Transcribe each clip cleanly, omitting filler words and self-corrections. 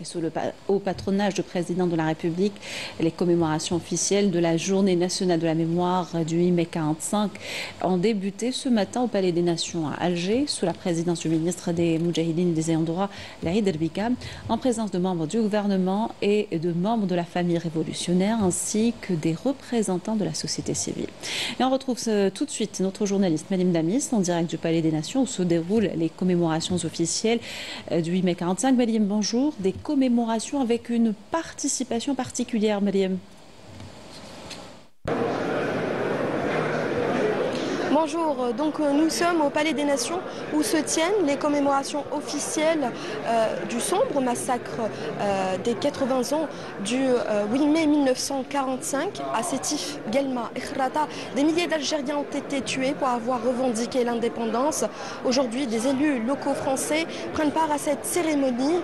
Et sous le haut patronage du président de la République, les commémorations officielles de la Journée nationale de la mémoire du 8 mai 45 ont débuté ce matin au Palais des Nations à Alger, sous la présidence du ministre des Moudjahidines et des Ayants droit, Lahid Erbika, en présence de membres du gouvernement et de membres de la famille révolutionnaire, ainsi que des représentants de la société civile. Et on retrouve tout de suite notre journaliste Malim Damis en direct du Palais des Nations où se déroulent les commémorations officielles du 8 mai 45. Malim, bonjour. Des commémorations avec une participation particulière, Mariam. Bonjour, donc nous sommes au Palais des Nations où se tiennent les commémorations officielles du sombre massacre des 80 ans du 8 mai 1945 à Sétif, Guelma et Khrata. Des milliers d'Algériens ont été tués pour avoir revendiqué l'indépendance. Aujourd'hui, des élus locaux français prennent part à cette cérémonie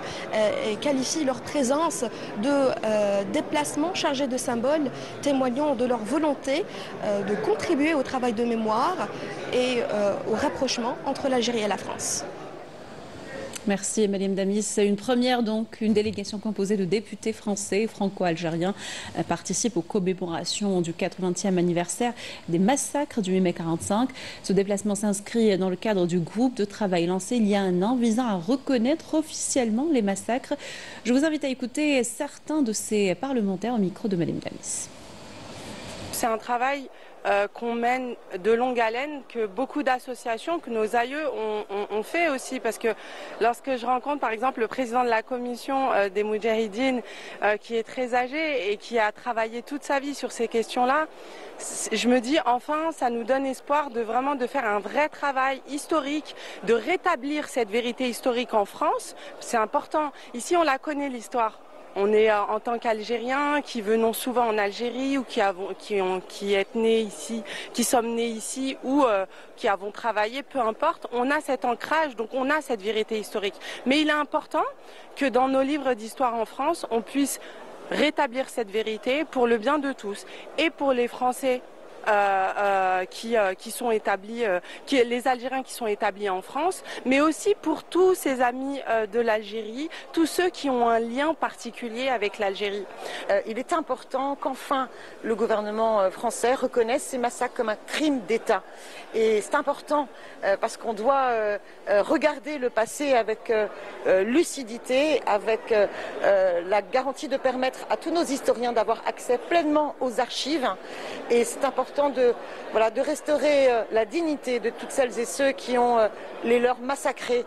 et qualifient leur présence de déplacement chargé de symboles, témoignant de leur volonté de contribuer au travail de mémoire et au rapprochement entre l'Algérie et la France. Merci Mariam Damis. C'est une première, donc, une délégation composée de députés français et franco-algériens participe aux commémorations du 80e anniversaire des massacres du 8 mai 45. Ce déplacement s'inscrit dans le cadre du groupe de travail lancé il y a un an visant à reconnaître officiellement les massacres. Je vous invite à écouter certains de ces parlementaires au micro de Mariam Damis. C'est un travail qu'on mène de longue haleine, que beaucoup d'associations, que nos aïeux ont fait aussi, parce que lorsque je rencontre par exemple le président de la commission des Moudjahidines qui est très âgé et qui a travaillé toute sa vie sur ces questions-là, je me dis enfin ça nous donne espoir de vraiment de faire un vrai travail historique, de rétablir cette vérité historique en France. C'est important. Ici on la connaît l'histoire. On est en tant qu'Algériens qui venons souvent en Algérie ou qui est nés ici, qui sommes nés ici ou qui avons travaillé, peu importe. On a cet ancrage, donc on a cette vérité historique. Mais il est important que dans nos livres d'histoire en France, on puisse rétablir cette vérité pour le bien de tous et pour les Français qui sont établis, les Algériens qui sont établis en France, mais aussi pour tous ces amis de l'Algérie, tous ceux qui ont un lien particulier avec l'Algérie. Il est important qu'enfin le gouvernement français reconnaisse ces massacres comme un crime d'État. Et c'est important parce qu'on doit regarder le passé avec lucidité, avec la garantie de permettre à tous nos historiens d'avoir accès pleinement aux archives. Et c'est important de restaurer la dignité de toutes celles et ceux qui ont les leurs massacrés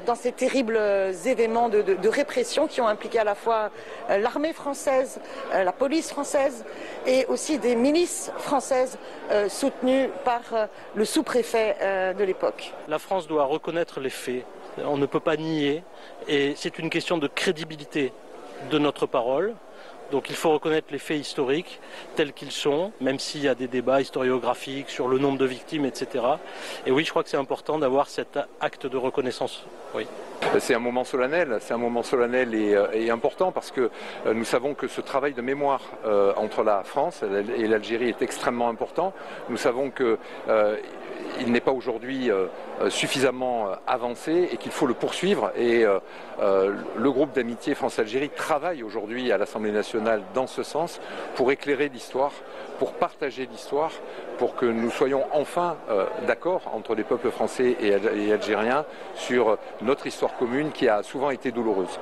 dans ces terribles événements de répression qui ont impliqué à la fois l'armée française, la police française et aussi des milices françaises soutenues par le sous-préfet de l'époque. La France doit reconnaître les faits, on ne peut pas nier, et c'est une question de crédibilité de notre parole. Donc il faut reconnaître les faits historiques tels qu'ils sont, même s'il y a des débats historiographiques sur le nombre de victimes, etc. Et oui, je crois que c'est important d'avoir cet acte de reconnaissance. Oui. C'est un moment solennel et important parce que nous savons que ce travail de mémoire entre la France et l'Algérie est extrêmement important. Nous savons que il n'est pas aujourd'hui suffisamment avancé et qu'il faut le poursuivre. Et le groupe d'amitié France-Algérie travaille aujourd'hui à l'Assemblée nationale dans ce sens pour éclairer l'histoire, pour partager l'histoire, pour que nous soyons enfin d'accord entre les peuples français et algériens sur notre histoire commune qui a souvent été douloureuse.